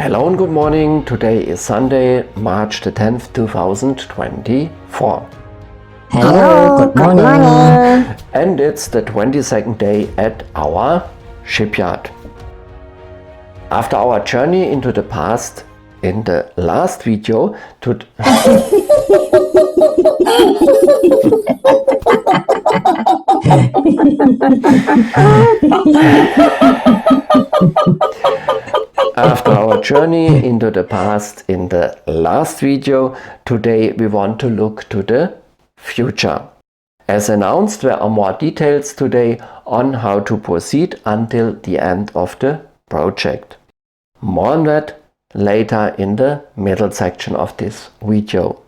Hello and good morning. Today is Sunday, March the 10th, 2024. Hello, good morning. And it's the 22nd day at our shipyard. After our journey into the past in the last video After our journey into the past in the last video, today we want to look to the future. As announced, there are more details today on how to proceed until the end of the project. More on that later in the middle section of this video.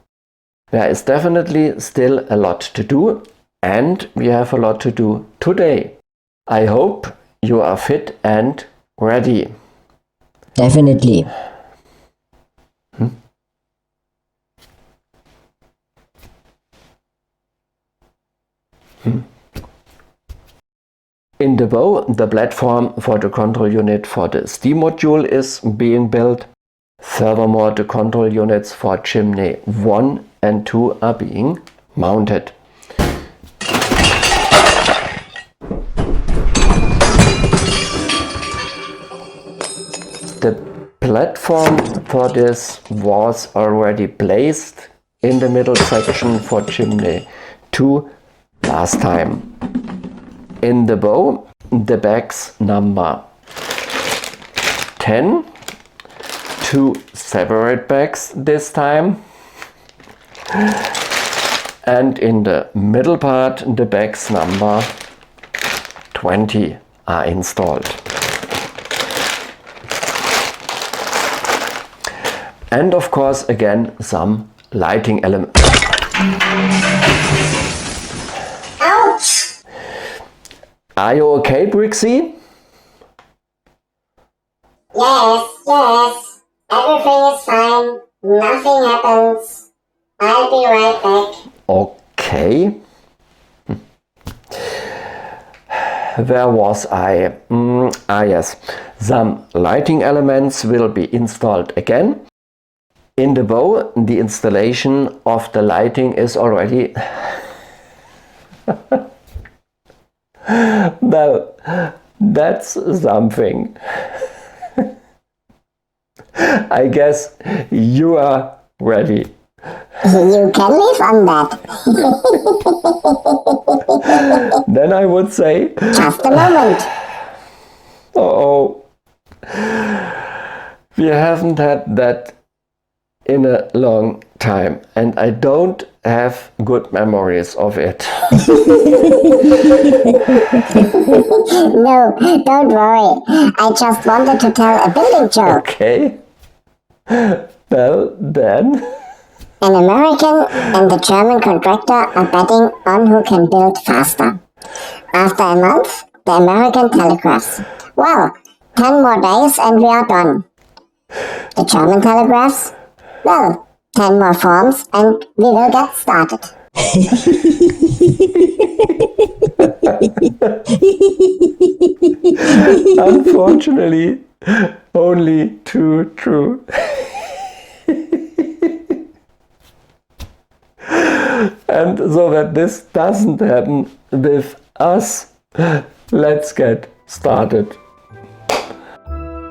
There is definitely still a lot to do, and we have a lot to do today. I hope you are fit and ready. Definitely. In the bow, the platform for the control unit for the steam module is being built. Furthermore, the control units for chimney 1 and 2 are being mounted. The platform for this was already placed in the middle section for chimney 2 last time. In the bow, the bags number 10, 2 separate bags this time, and in the middle part the bags number 20 are installed. And of course, again, some lighting elements. Ouch! Are you okay, Brixy? Yes. Everything is fine. Nothing happens. I'll be right back. Okay. Where was I? Yes. Some lighting elements will be installed again. In the bow, the installation of the lighting is already... Well, that's something. I guess you are ready. You can live on that. Then I would say... Just a moment. Uh-oh. We haven't had that in a long time, and I don't have good memories of it. No, don't worry. I just wanted to tell a building joke. Okay. Well, then... An American and the German contractor are betting on who can build faster. After a month, the American telegraphs, well, 10 more days and we are done. The German telegraphs, well, 10 more forms and we will get started. Unfortunately, only too true. And so that this doesn't happen with us, let's get started.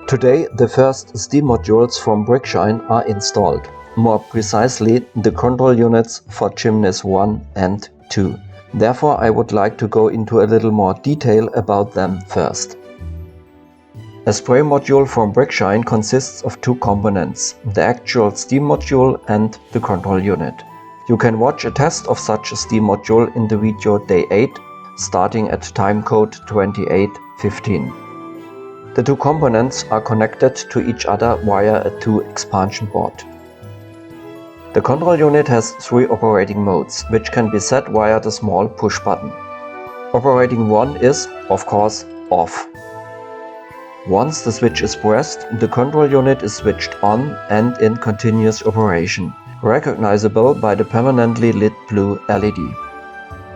Today, the first steam modules from Brixy are installed. More precisely, the control units for chimneys 1 and 2. Therefore, I would like to go into a little more detail about them first. A spray module from Brixy consists of 2 components, the actual steam module and the control unit. You can watch a test of such a steam module in the video Day 8, starting at timecode 2815. The 2 components are connected to each other via a 2 expansion board. The control unit has 3 operating modes, which can be set via the small push button. Operating 1 is, of course, off. Once the switch is pressed, the control unit is switched on and in continuous operation, recognizable by the permanently lit blue LED.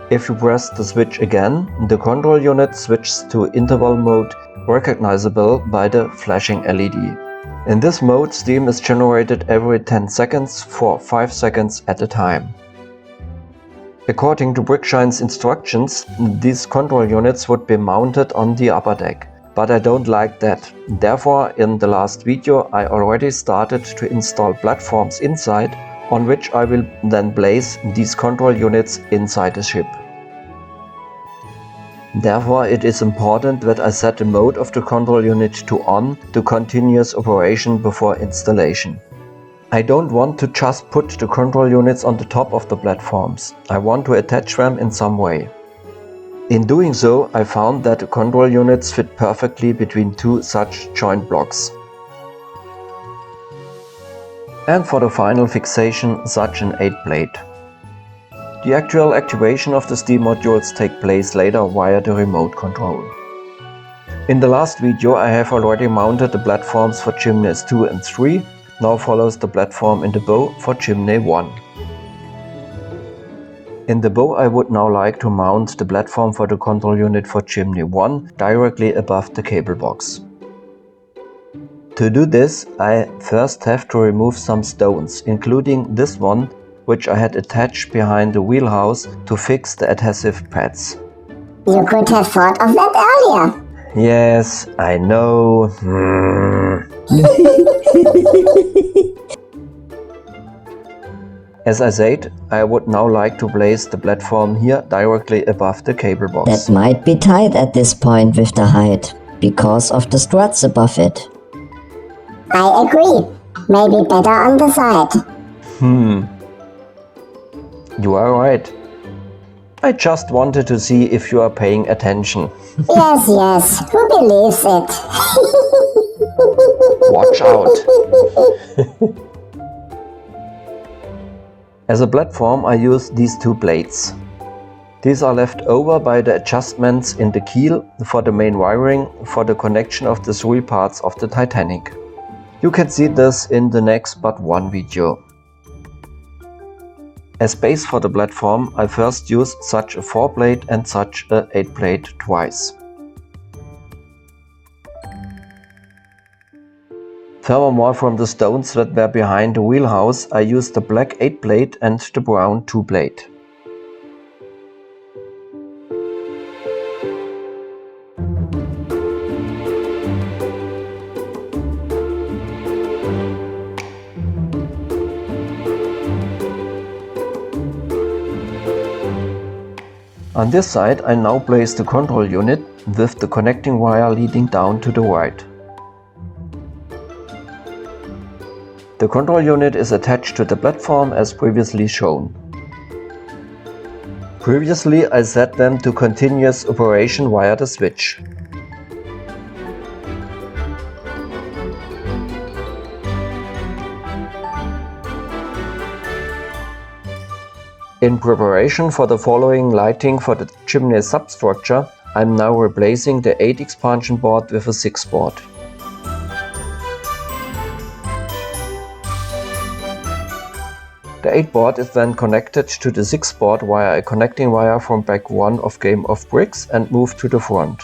If you press the switch again, the control unit switches to interval mode, recognizable by the flashing LED. In this mode, steam is generated every 10 seconds for 5 seconds at a time. According to Brixine's instructions, these control units would be mounted on the upper deck, but I don't like that. Therefore, in the last video I already started to install platforms inside, on which I will then place these control units inside the ship. Therefore, it is important that I set the mode of the control unit to on to continuous operation before installation. I don't want to just put the control units on the top of the platforms. I want to attach them in some way. In doing so, I found that the control units fit perfectly between two such joint blocks. And for the final fixation, such an 8-plate. The actual activation of the steam modules take place later via the remote control. In the last video I have already mounted the platforms for chimneys 2 and 3, now follows the platform in the bow for chimney 1. In the bow I would now like to mount the platform for the control unit for chimney 1 directly above the cable box. To do this, I first have to remove some stones, including this one, which I had attached behind the wheelhouse to fix the adhesive pads. You could have thought of that earlier. Yes, I know. As I said, I would now like to place the platform here directly above the cable box. That might be tight at this point with the height, because of the struts above it. I agree. Maybe better on the side. You are right. I just wanted to see if you are paying attention. Yes, yes. Who believes it? Watch out! As a platform I use these two plates. These are left over by the adjustments in the keel for the main wiring for the connection of the 3 parts of the Titanic. You can see this in the next but one video. As base for the platform, I first used such a 4-plate and such a 8-plate twice. Furthermore, from the stones that were behind the wheelhouse, I used the black 8-plate and the brown 2-plate. On this side I now place the control unit with the connecting wire leading down to the right. The control unit is attached to the platform as previously shown. Previously I set them to continuous operation via the switch. In preparation for the following lighting for the chimney substructure, I am now replacing the 8 expansion board with a 6 board. The 8 board is then connected to the 6 board via a connecting wire from back 1 of Game of Bricks and moved to the front.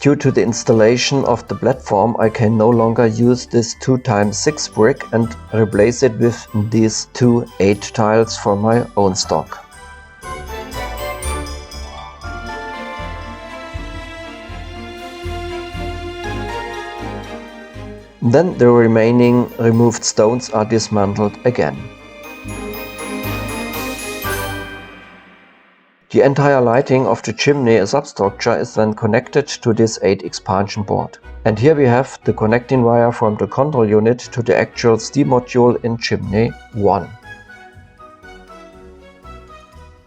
Due to the installation of the platform, I can no longer use this 2x6 brick and replace it with these 2 8 tiles from my own stock. Then the remaining removed stones are dismantled again. The entire lighting of the chimney substructure is then connected to this 8 expansion board. And here we have the connecting wire from the control unit to the actual steam module in chimney 1.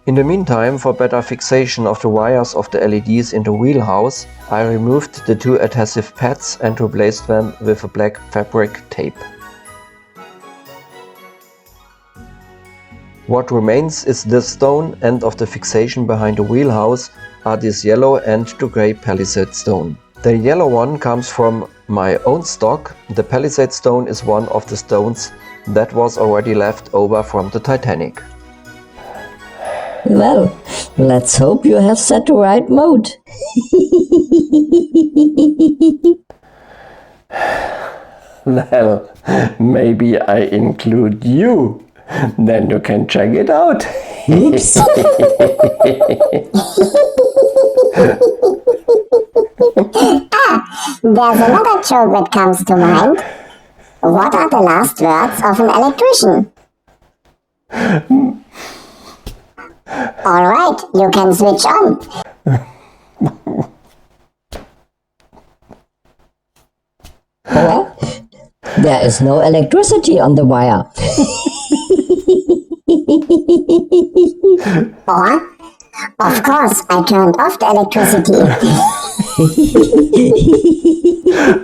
In the meantime, for better fixation of the wires of the LEDs in the wheelhouse, I removed the 2 adhesive pads and replaced them with a black fabric tape. What remains is this stone, and of the fixation behind the wheelhouse are this yellow and the grey palisade stone. The yellow one comes from my own stock. The palisade stone is one of the stones that was already left over from the Titanic. Well, let's hope you have set the right mode. Well, maybe I include you. Then you can check it out. Oops. There's another joke that comes to mind. What are the last words of an electrician? Alright, you can switch on. Or, there is no electricity on the wire. Or, of course, I turned off the electricity.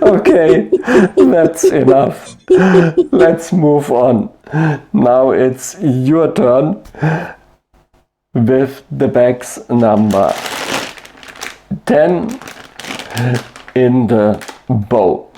Okay, that's enough. Let's move on. Now it's your turn with the bags number 10 in the bow.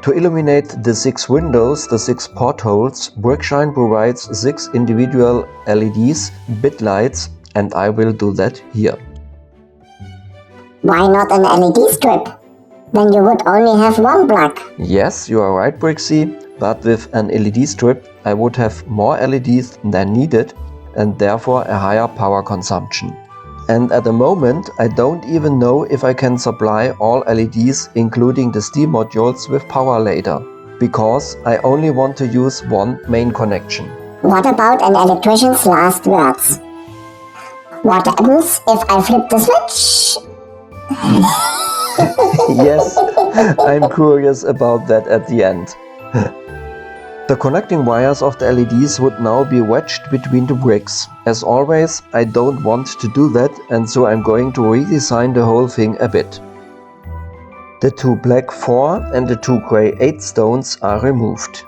To illuminate the 6 windows, the 6 portholes, Brixshine provides 6 individual LEDs, bit lights, and I will do that here. Why not an LED strip? Then you would only have one plug. Yes, you are right, Brixie, but with an LED strip I would have more LEDs than needed and therefore a higher power consumption. And at the moment I don't even know if I can supply all LEDs including the steam modules with power later, because I only want to use one main connection. What about an electrician's last words? What happens if I flip the switch? Yes, I'm curious about that at the end. The connecting wires of the LEDs would now be wedged between the bricks. As always, I don't want to do that, and so I'm going to redesign the whole thing a bit. The 2 black 4 and the 2 grey 8 stones are removed.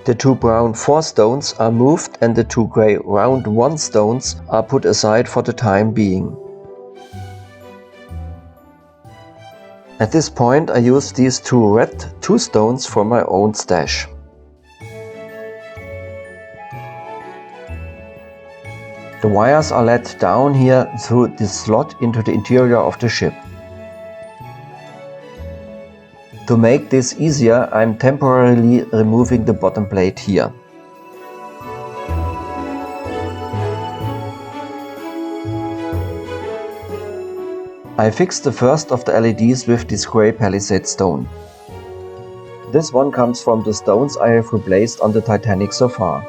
The 2 brown 4 stones are moved and the 2 grey round 1 stones are put aside for the time being. At this point I use these 2 red 2 stones from my own stash. The wires are led down here through this slot into the interior of the ship. To make this easier, I'm temporarily removing the bottom plate here. I fixed the first of the LEDs with this grey palisade stone. This one comes from the stones I have replaced on the Titanic so far.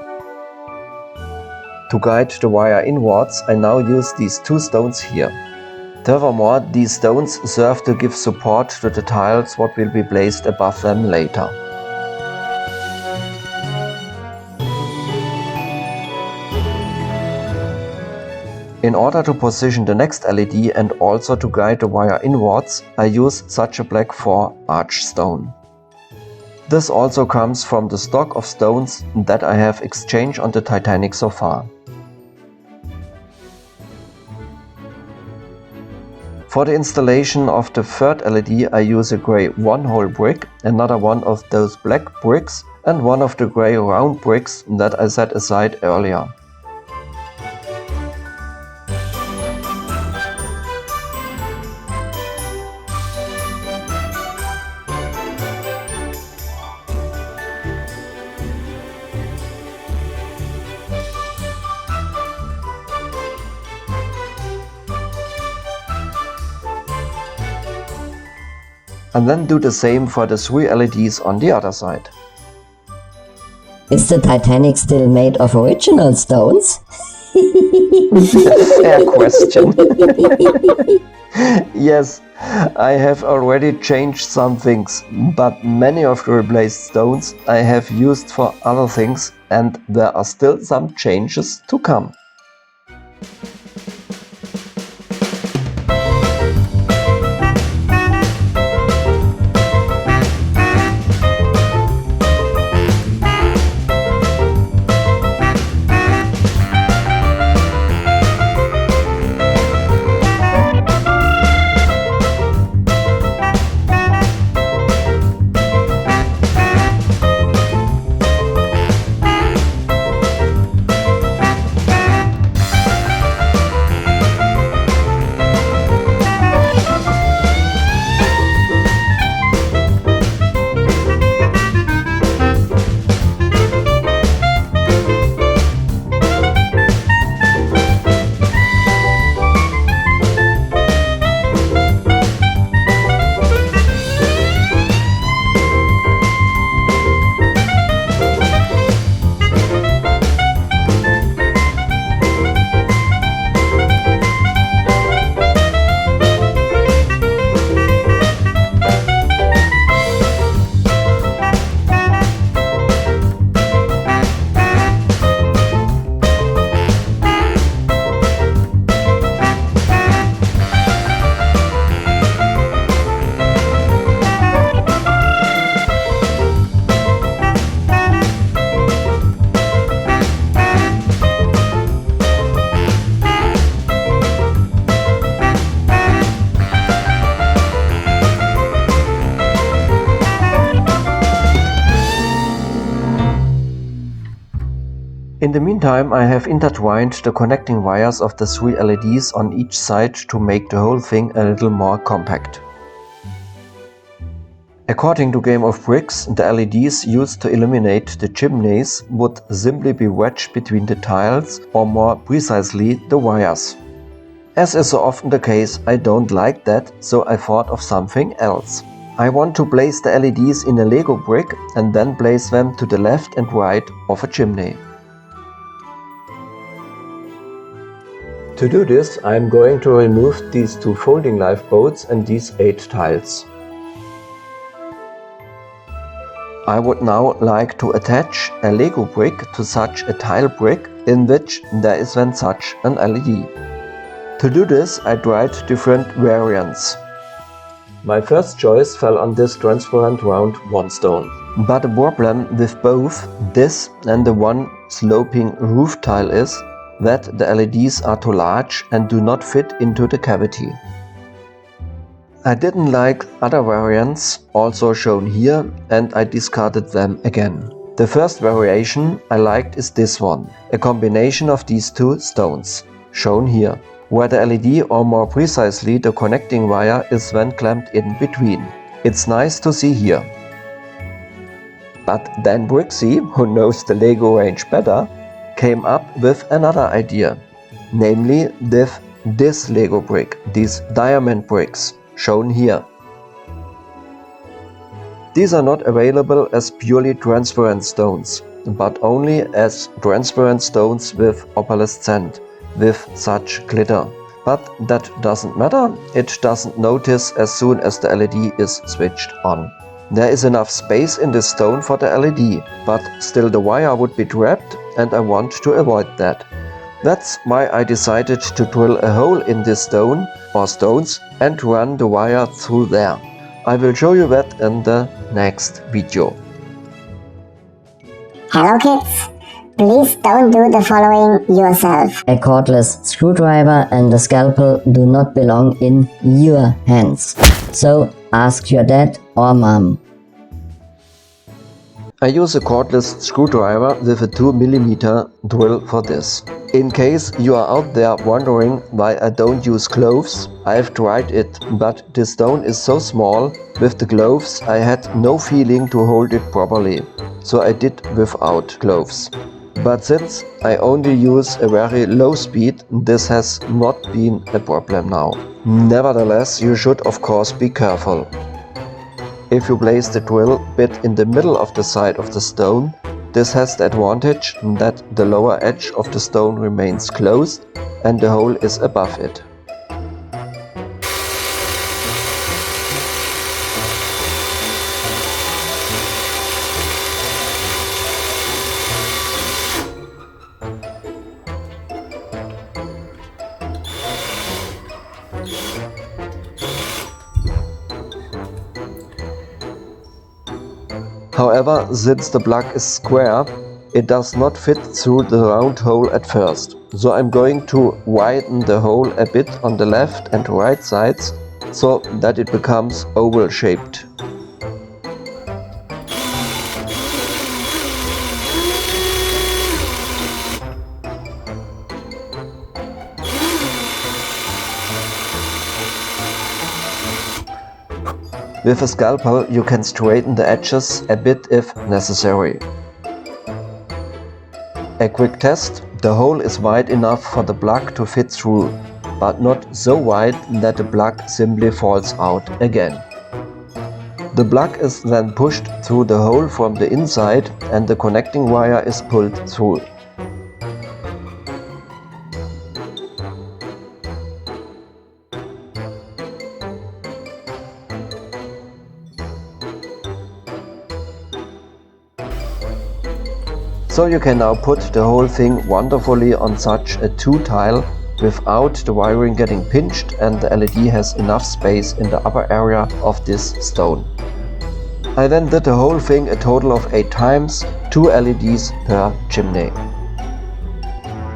To guide the wire inwards, I now use these two stones here. Furthermore, these stones serve to give support to the tiles what will be placed above them later. In order to position the next LED and also to guide the wire inwards, I use such a black 4 arch stone. This also comes from the stock of stones that I have exchanged on the Titanic so far. For the installation of the third LED, I use a grey 1-hole brick, another one of those black bricks, and one of the grey round bricks that I set aside earlier. And then do the same for the 3 LEDs on the other side. Is the Titanic still made of original stones? Fair question. Yes, I have already changed some things, but many of the replaced stones I have used for other things, and there are still some changes to come. In the meantime, I have intertwined the connecting wires of the 3 LEDs on each side to make the whole thing a little more compact. According to Game of Bricks, the LEDs used to illuminate the chimneys would simply be wedged between the tiles, or more precisely the wires. As is so often the case, I don't like that, so I thought of something else. I want to place the LEDs in a Lego brick and then place them to the left and right of a chimney. To do this, I am going to remove these 2 folding lifeboats and these 8 tiles. I would now like to attach a Lego brick to such a tile brick in which there is then such an LED. To do this, I tried different variants. My first choice fell on this transparent round 1 stone. But the problem with both this and the one sloping roof tile is that the LEDs are too large and do not fit into the cavity. I didn't like other variants also shown here and I discarded them again. The first variation I liked is this one, a combination of these 2 stones, shown here, where the LED, or more precisely the connecting wire, is then clamped in between. It's nice to see here. But then Brixy, who knows the Lego range better, came up with another idea, namely with this Lego brick, these diamond bricks, shown here. These are not available as purely transparent stones, but only as transparent stones with opalescent, with such glitter. But that doesn't matter, it doesn't notice as soon as the LED is switched on. There is enough space in this stone for the LED, but still the wire would be trapped and I want to avoid that. That's why I decided to drill a hole in this stone or stones and run the wire through there. I will show you that in the next video. Hello kids, please don't do the following yourself. A cordless screwdriver and a scalpel do not belong in your hands. So ask your dad or mom. I use a cordless screwdriver with a 2mm drill for this. In case you are out there wondering why I don't use gloves, I have tried it, but this stone is so small, with the gloves I had no feeling to hold it properly, so I did without gloves. But since I only use a very low speed, this has not been a problem now. Nevertheless, you should of course be careful. If you place the drill bit in the middle of the side of the stone, this has the advantage that the lower edge of the stone remains closed and the hole is above it. However, since the plug is square, it does not fit through the round hole at first. So I'm going to widen the hole a bit on the left and right sides so that it becomes oval shaped. With a scalpel you can straighten the edges a bit if necessary. A quick test: the hole is wide enough for the plug to fit through, but not so wide that the plug simply falls out again. The plug is then pushed through the hole from the inside and the connecting wire is pulled through. So you can now put the whole thing wonderfully on such a 2-tile without the wiring getting pinched, and the LED has enough space in the upper area of this stone. I then did the whole thing a total of 8 times, 2 LEDs per chimney.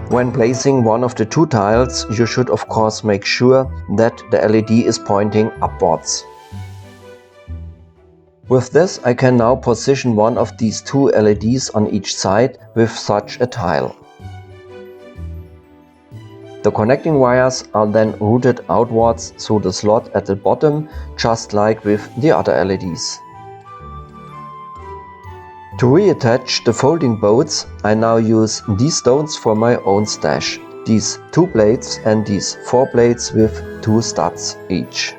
When placing one of the 2 tiles, you should of course make sure that the LED is pointing upwards. With this I can now position one of these 2 LEDs on each side with such a tile. The connecting wires are then routed outwards through the slot at the bottom, just like with the other LEDs. To reattach the folding boats, I now use these stones for my own stash. These 2 plates and these 4 plates with 2 studs each.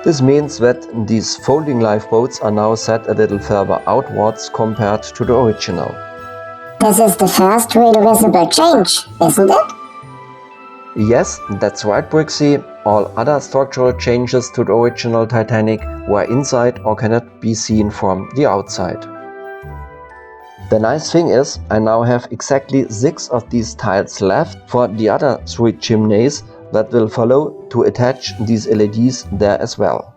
This means that these folding lifeboats are now set a little further outwards compared to the original. This is the first real visible change, isn't it? Yes, that's right, Brixy. All other structural changes to the original Titanic were inside or cannot be seen from the outside. The nice thing is, I now have exactly 6 of these tiles left for the other 3 chimneys that will follow to attach these LEDs there as well.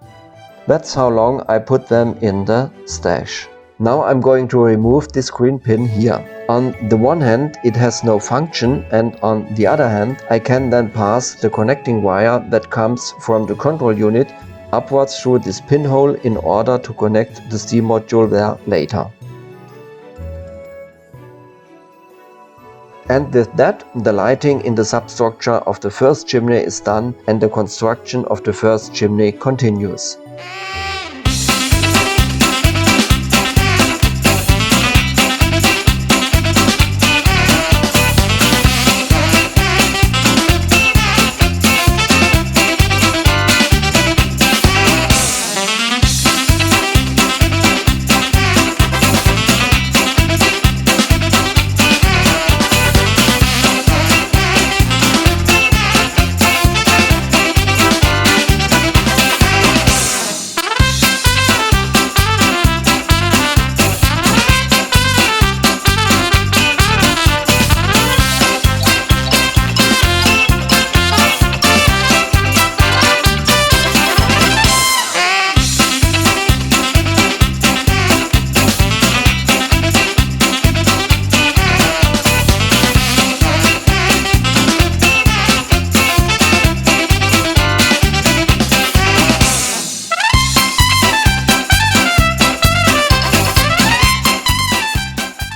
That's how long I put them in the stash. Now I'm going to remove this green pin here. On the one hand it has no function, and on the other hand I can then pass the connecting wire that comes from the control unit upwards through this pinhole in order to connect the steam module there later. And with that, the lighting in the substructure of the first chimney is done and the construction of the first chimney continues.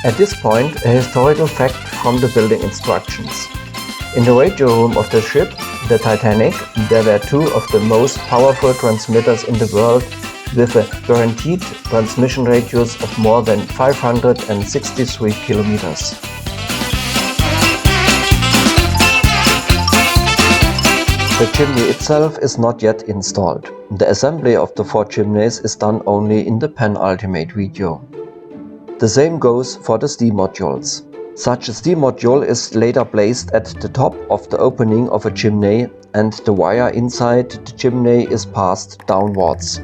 At this point, a historical fact from the building instructions. In the radio room of the ship, the Titanic, there were two of the most powerful transmitters in the world with a guaranteed transmission radius of more than 563 kilometers. The chimney itself is not yet installed. The assembly of the 4 chimneys is done only in the penultimate video. The same goes for the steam modules. Such a steam module is later placed at the top of the opening of a chimney, and the wire inside the chimney is passed downwards.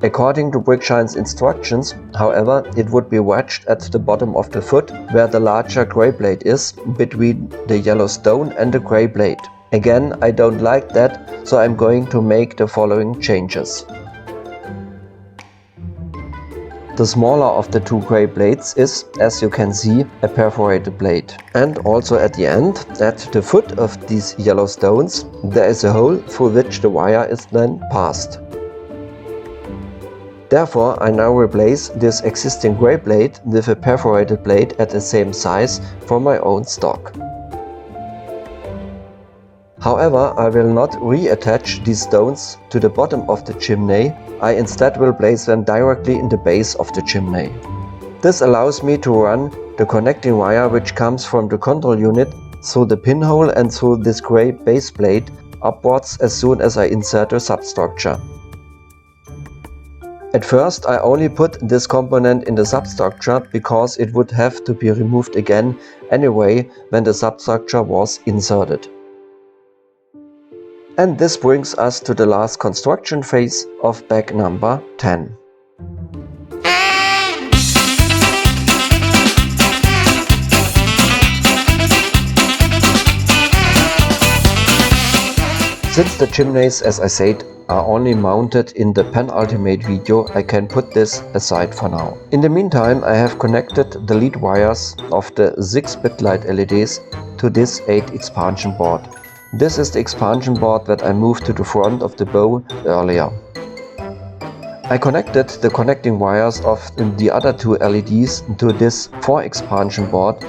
According to Brixion's instructions, however, it would be wedged at the bottom of the foot where the larger grey blade is, between the Yellowstone and the grey blade. Again, I don't like that, so I'm going to make the following changes. The smaller of the 2 grey blades is, as you can see, a perforated blade. And also at the end, at the foot of these Yellowstones, there is a hole through which the wire is then passed. Therefore, I now replace this existing grey blade with a perforated blade at the same size from my own stock. However, I will not reattach these stones to the bottom of the chimney. I instead will place them directly in the base of the chimney. This allows me to run the connecting wire which comes from the control unit through the pinhole and through this grey base plate upwards as soon as I insert the substructure. At first, I only put this component in the substructure because it would have to be removed again anyway when the substructure was inserted. And this brings us to the last construction phase of bag number 10. Since the chimneys, as I said, are only mounted in the penultimate video, I can put this aside for now. In the meantime, I have connected the lead wires of the 6-bit light LEDs to this 8 expansion board. This is the expansion board that I moved to the front of the bow earlier. I connected the connecting wires of the other 2 LEDs to this 4 expansion board,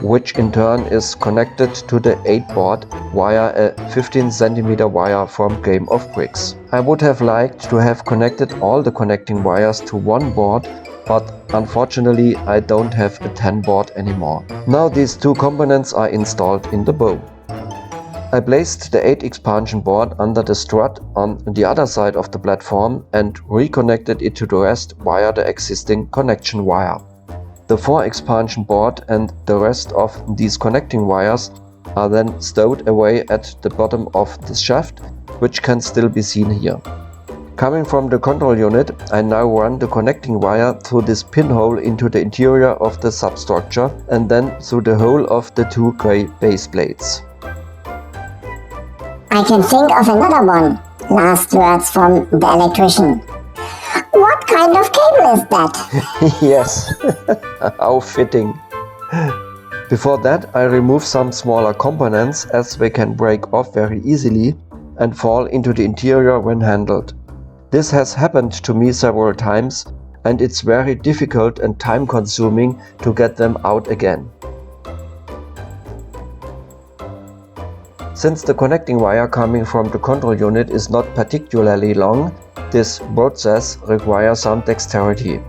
which in turn is connected to the 8 board via a 15 cm wire from Game of Bricks. I would have liked to have connected all the connecting wires to one board, but unfortunately I don't have a 10 board anymore. Now these 2 components are installed in the bow. I placed the 8 expansion board under the strut on the other side of the platform and reconnected it to the rest via the existing connection wire. The 4 expansion board and the rest of these connecting wires are then stowed away at the bottom of the shaft, which can still be seen here. Coming from the control unit, I now run the connecting wire through this pinhole into the interior of the substructure and then through the hole of the 2 grey base plates. I can think of another one. Last words from the electrician. What kind of cable is that? Yes, how fitting. Before that, I remove some smaller components as they can break off very easily and fall into the interior when handled. This has happened to me several times, and it's very difficult and time consuming to get them out again. Since the connecting wire coming from the control unit is not particularly long, this process requires some dexterity.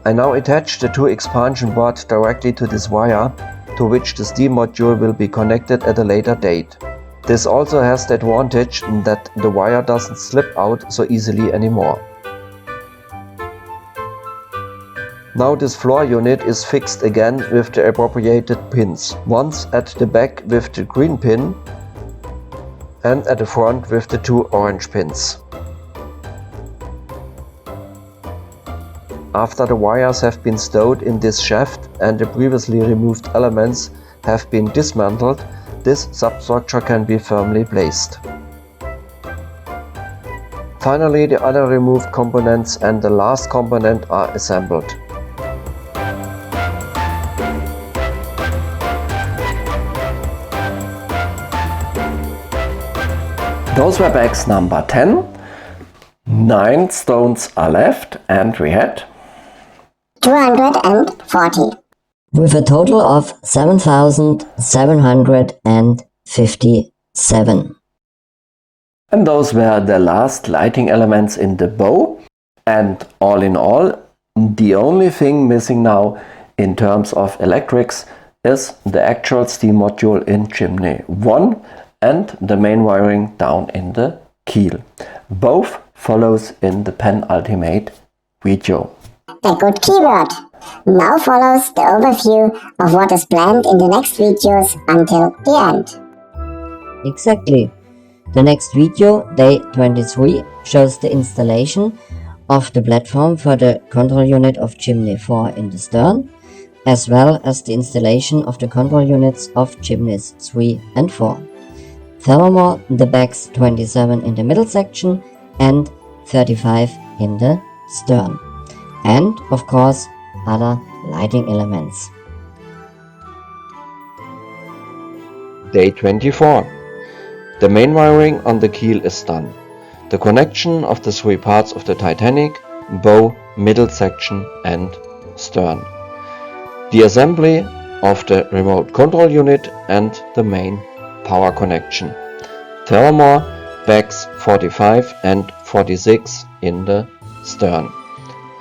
I now attach the 2 expansion boards directly to this wire, to which the steam module will be connected at a later date. This also has the advantage that the wire doesn't slip out so easily anymore. Now this floor unit is fixed again with the appropriated pins, once at the back with the green pin and at the front with the 2 orange pins. After the wires have been stowed in this shaft and the previously removed elements have been dismantled, this substructure can be firmly placed. Finally, the other removed components and the last component are assembled. Those were bags number 10. 9 stones are left and we had 240. With a total of 7,757. And those were the last lighting elements in the bow. And all in all, the only thing missing now in terms of electrics is the actual steam module in chimney 1 and the main wiring down in the keel. Both follows in the penultimate video. A good keyword. Now follows the overview of what is planned in the next videos until the end. Exactly. The next video, day 23, shows the installation of the platform for the control unit of chimney 4 in the stern, as well as the installation of the control units of chimneys 3 and 4. Furthermore, the backs 27 in the middle section and 35 in the stern. And, of course, other lighting elements. Day 24. The main wiring on the keel is done. The connection of the 3 parts of the Titanic, bow, middle section and stern. The assembly of the remote control unit and the main power connection. Furthermore, backs 45 and 46 in the stern.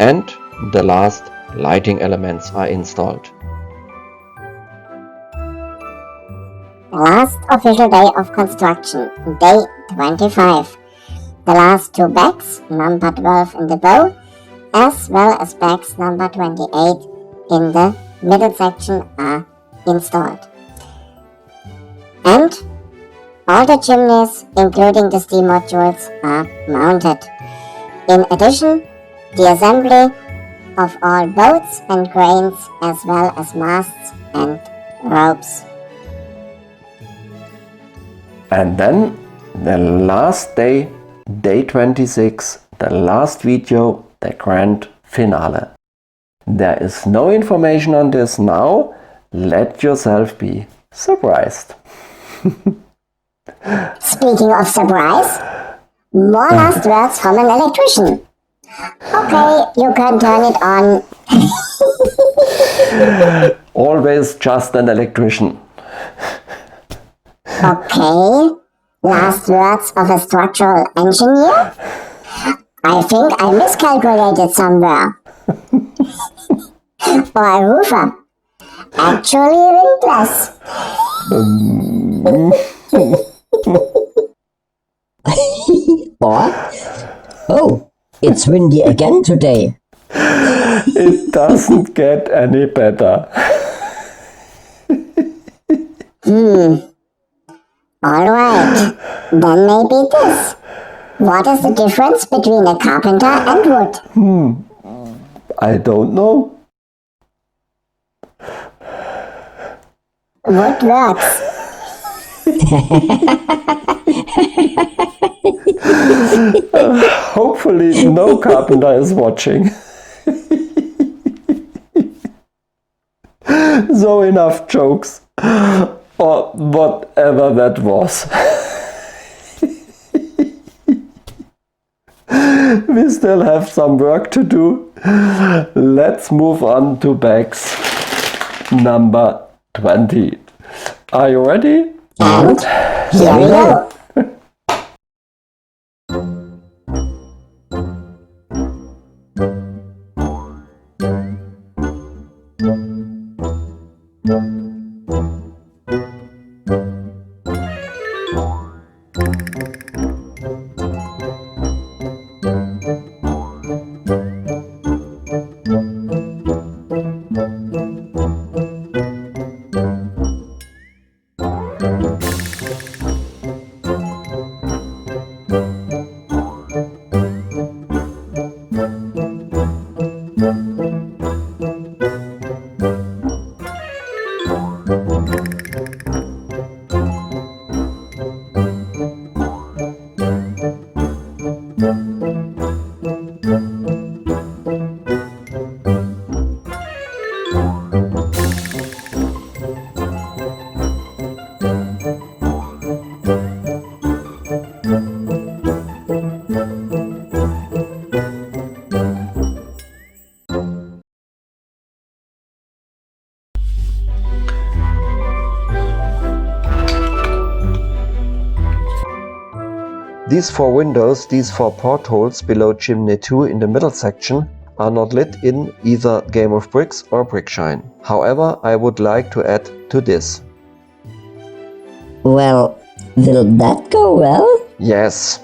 And the last lighting elements are installed. The last official day of construction, day 25. The last 2 backs, number 12 in the bow, as well as backs number 28 in the middle section are installed. And all the chimneys, including the steam modules, are mounted. In addition, the assembly of all boats and cranes, as well as masts and ropes. And then the last day, day 26, the last video, the grand finale. There is no information on this now. Let yourself be surprised. Speaking of surprise, more last words from an electrician. Okay, you can turn it on. Always just an electrician. Okay, last words of a structural engineer? I think I miscalculated somewhere. Or a roofer. Actually windless. Or, oh, it's windy again today. It doesn't get any better. Alright, then maybe this. What is the difference between a carpenter and wood? I don't know. Wood works. Hopefully no carpenter is watching. So enough jokes. Or whatever that was. We still have some work to do. Let's move on to bags number 20. Are you ready? And here we go. These 4 windows, these 4 portholes below chimney 2 in the middle section are not lit in either Game of Bricks or Brixshine. However, I would like to add to this. Well, will that go well? Yes,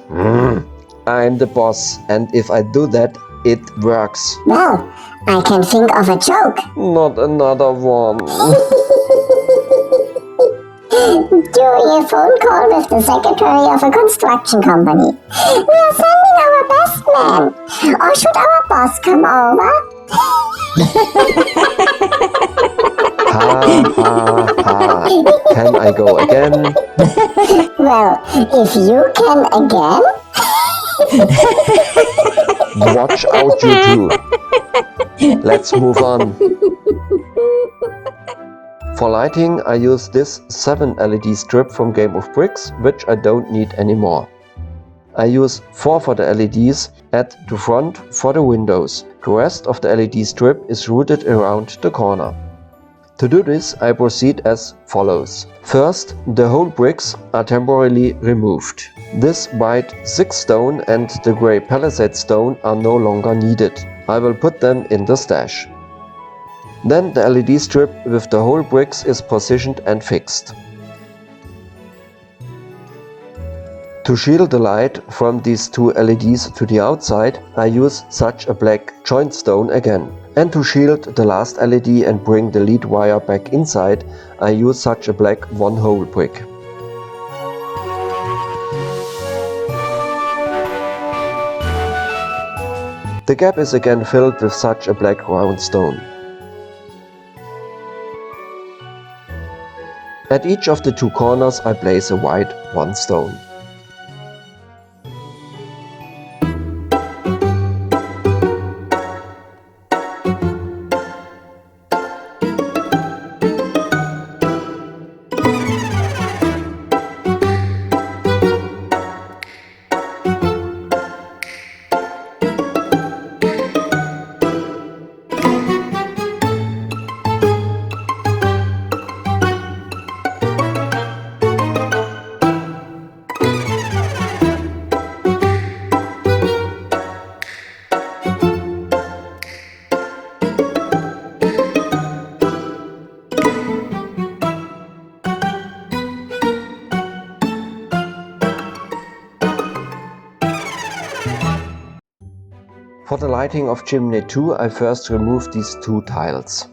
I'm the boss, and if I do that, it works. Well, I can think of a joke. Not another one. During a phone call with the secretary of a construction company. We are sending our best man. Or should our boss come over? Ha ha ha. Can I go again? Well, if you can again. Watch out, you two. Let's move on. For lighting, I use this 7 LED strip from Game of Bricks, which I don't need anymore. I use 4 for the LEDs at the front for the windows. The rest of the LED strip is routed around the corner. To do this, I proceed as follows. First, the whole bricks are temporarily removed. This white 6 stone and the grey palisade stone are no longer needed. I will put them in the stash. Then the LED strip with the whole bricks is positioned and fixed. To shield the light from these 2 LEDs to the outside, I use such a black joint stone again. And to shield the last LED and bring the lead wire back inside, I use such a black 1-hole brick. The gap is again filled with such a black round stone. At each of the 2 corners I place a white 1 stone. For the lighting of chimney 2, I first remove these 2 tiles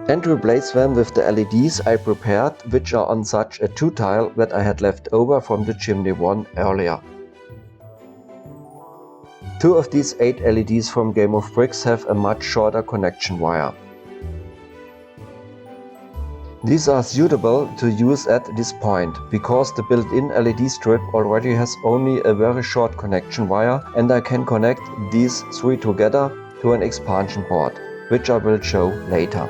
and replace them with the LEDs I prepared, which are on such a 2 tile that I had left over from the chimney 1 earlier. 2 of these 8 LEDs from Game of Bricks have a much shorter connection wire. These are suitable to use at this point, because the built-in LED strip already has only a very short connection wire, and I can connect these 3 together to an expansion port, which I will show later.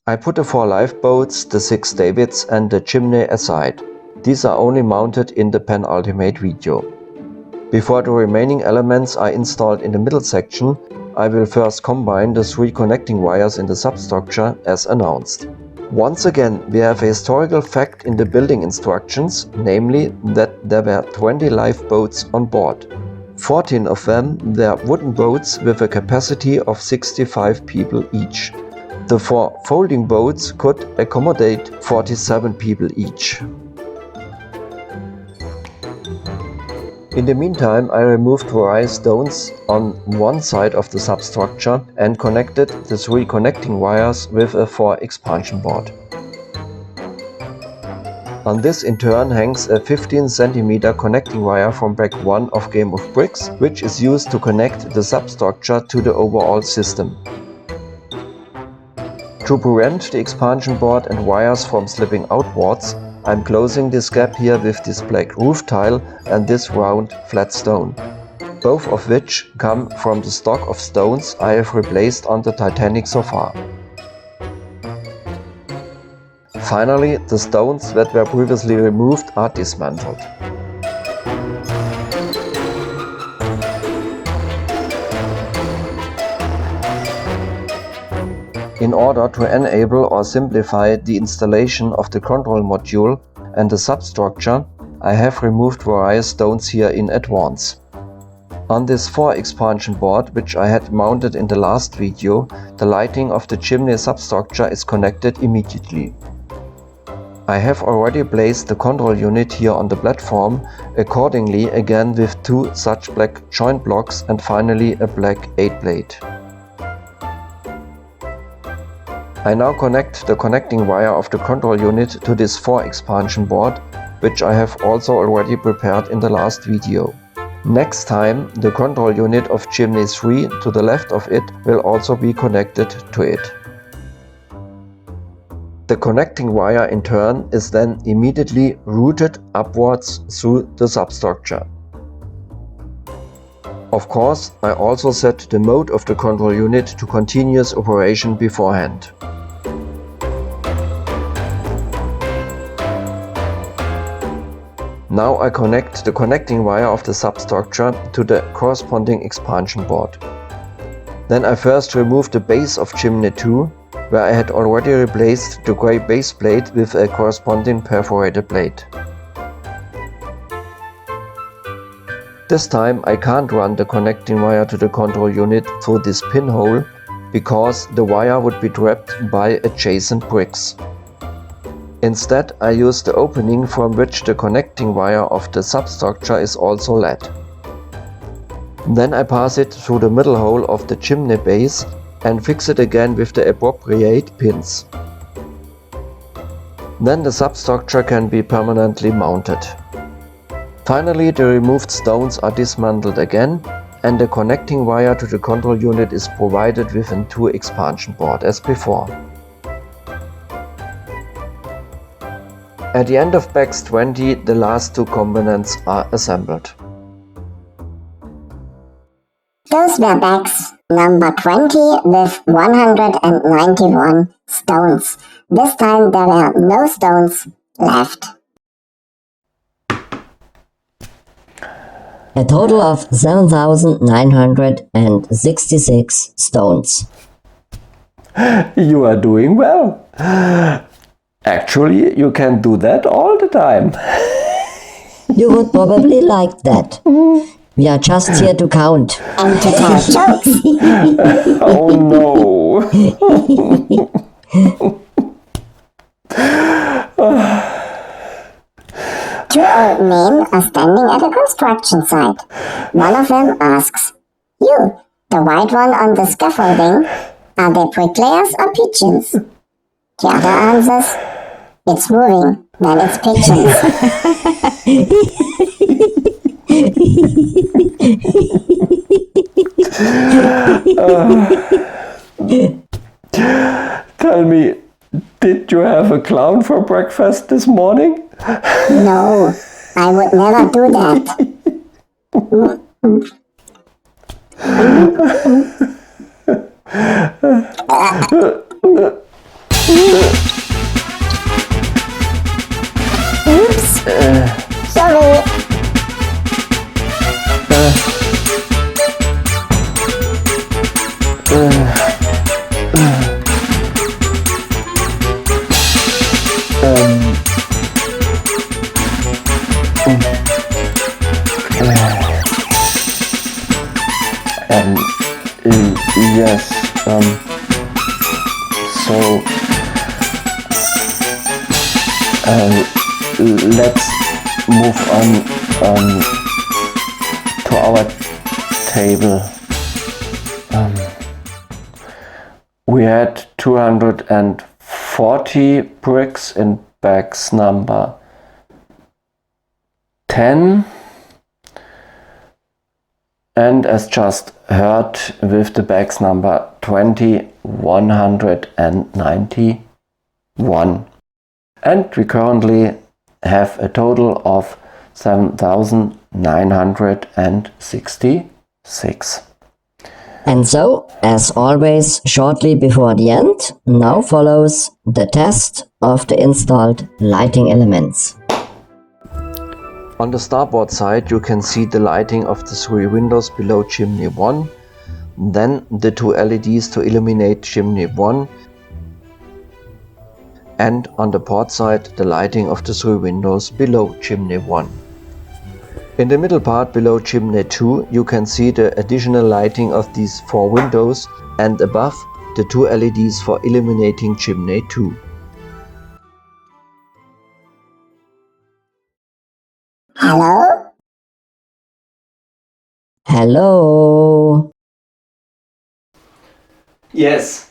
I put the 4 lifeboats, the 6 davits and the chimney aside. These are only mounted in the penultimate video. Before the remaining elements are installed in the middle section, I will first combine the 3 connecting wires in the substructure as announced. Once again, we have a historical fact in the building instructions, namely that there were 20 lifeboats on board. 14 of them were wooden boats with a capacity of 65 people each. The 4 folding boats could accommodate 47 people each. In the meantime, I removed various stones on one side of the substructure and connected the 3 connecting wires with a 4 expansion board. On this in turn hangs a 15 cm connecting wire from Pack 1 of Game of Bricks, which is used to connect the substructure to the overall system. To prevent the expansion board and wires from slipping outwards, I'm closing this gap here with this black roof tile and this round flat stone, both of which come from the stock of stones I have replaced on the Titanic so far. Finally, the stones that were previously removed are dismantled. In order to enable or simplify the installation of the control module and the substructure, I have removed various stones here in advance. On this 4 expansion board, which I had mounted in the last video, the lighting of the chimney substructure is connected immediately. I have already placed the control unit here on the platform, accordingly again with 2 such black joint blocks and finally a black 8-blade. I now connect the connecting wire of the control unit to this 4 expansion board, which I have also already prepared in the last video. Next time, the control unit of chimney 3 to the left of it will also be connected to it. The connecting wire in turn is then immediately routed upwards through the substructure. Of course, I also set the mode of the control unit to continuous operation beforehand. Now I connect the connecting wire of the substructure to the corresponding expansion board. Then I first remove the base of chimney 2, where I had already replaced the grey base plate with a corresponding perforated plate. This time I can't run the connecting wire to the control unit through this pinhole, because the wire would be trapped by adjacent bricks. Instead, I use the opening from which the connecting wire of the substructure is also led. Then I pass it through the middle hole of the chimney base and fix it again with the appropriate pins. Then the substructure can be permanently mounted. Finally, the removed stones are dismantled again and the connecting wire to the control unit is provided within 2 expansion board as before. At the end of Packs 20, the last 2 components are assembled. Those were bags number 20 with 191 stones. This time there were no stones left. A total of 7,966 stones. You are doing well. Actually, you can do that all the time. You would probably like that. We are just here to count. And to tell jokes. Oh no. Two old men are standing at a construction site. One of them asks, "You, the white one on the scaffolding, are they bricklayers or pigeons?" The other answers, "It's moving, then it's pigeons." Tell me, did you have a clown for breakfast this morning? No, I would never do that. Oops. Sorry. let's move on to our table. We had 240 bricks in bags number 10, and as just heard, with the bags number 20, 191. And we currently have a total of 7,966. And so, as always, shortly before the end, now follows the test of the installed lighting elements. On the starboard side you can see the lighting of the 3 windows below chimney 1, then the 2 LEDs to illuminate chimney 1, and on the port side the lighting of the 3 windows below chimney 1. In the middle part below chimney 2 you can see the additional lighting of these 4 windows, and above the 2 LEDs for illuminating chimney 2. Hello? Hello? Yes,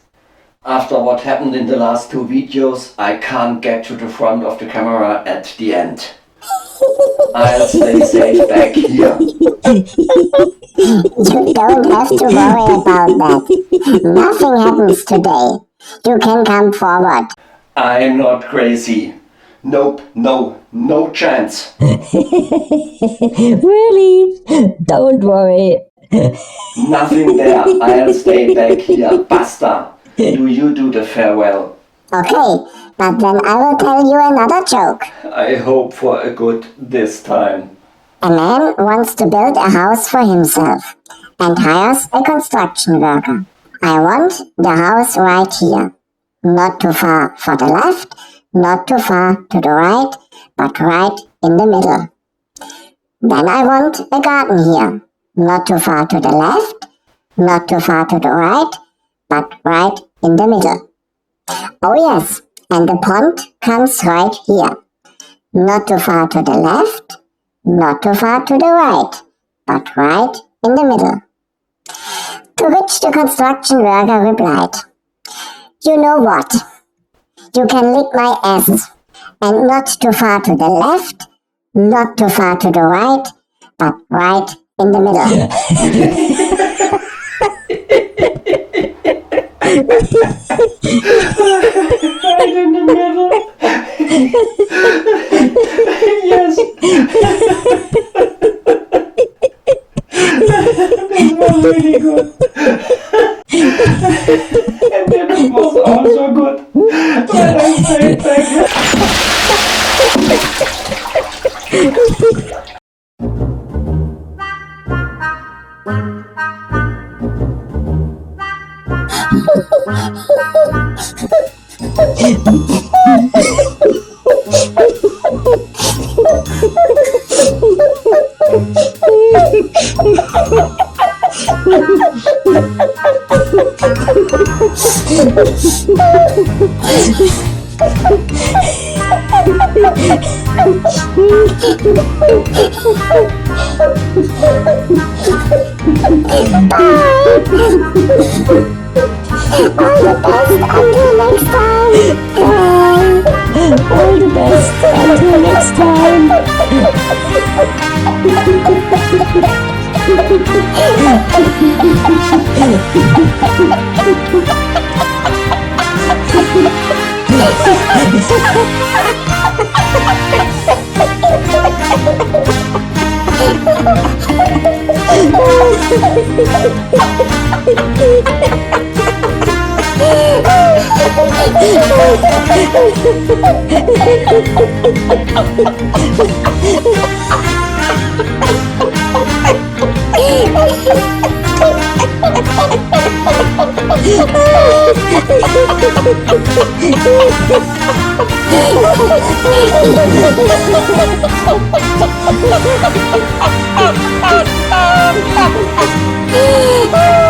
after what happened in the last 2 videos, I can't get to the front of the camera at the end. I'll stay safe back here. You don't have to worry about that. Nothing happens today. You can come forward. I'm not crazy. Nope, no chance. Really? Don't worry. Nothing there. I'll stay back here. Basta. Do you do the farewell? Okay, but then I will tell you another joke. I hope for a good this time. A man wants to build a house for himself and hires a construction worker. I want the house right here. Not too far for the left, not too far to the right, but right in the middle. Then I want a garden here. Not too far to the left, not too far to the right, but right in the middle. Oh yes, and the pond comes right here. Not too far to the left, not too far to the right, but right in the middle. To which the construction worker replied, "You know what? You can lick my ass, and not too far to the left, not too far to the right, but right in the middle." Right in the middle. Yes. This was really good. And then it was also good. But I stayed back. All the best until next time. All the best until next time. Oh,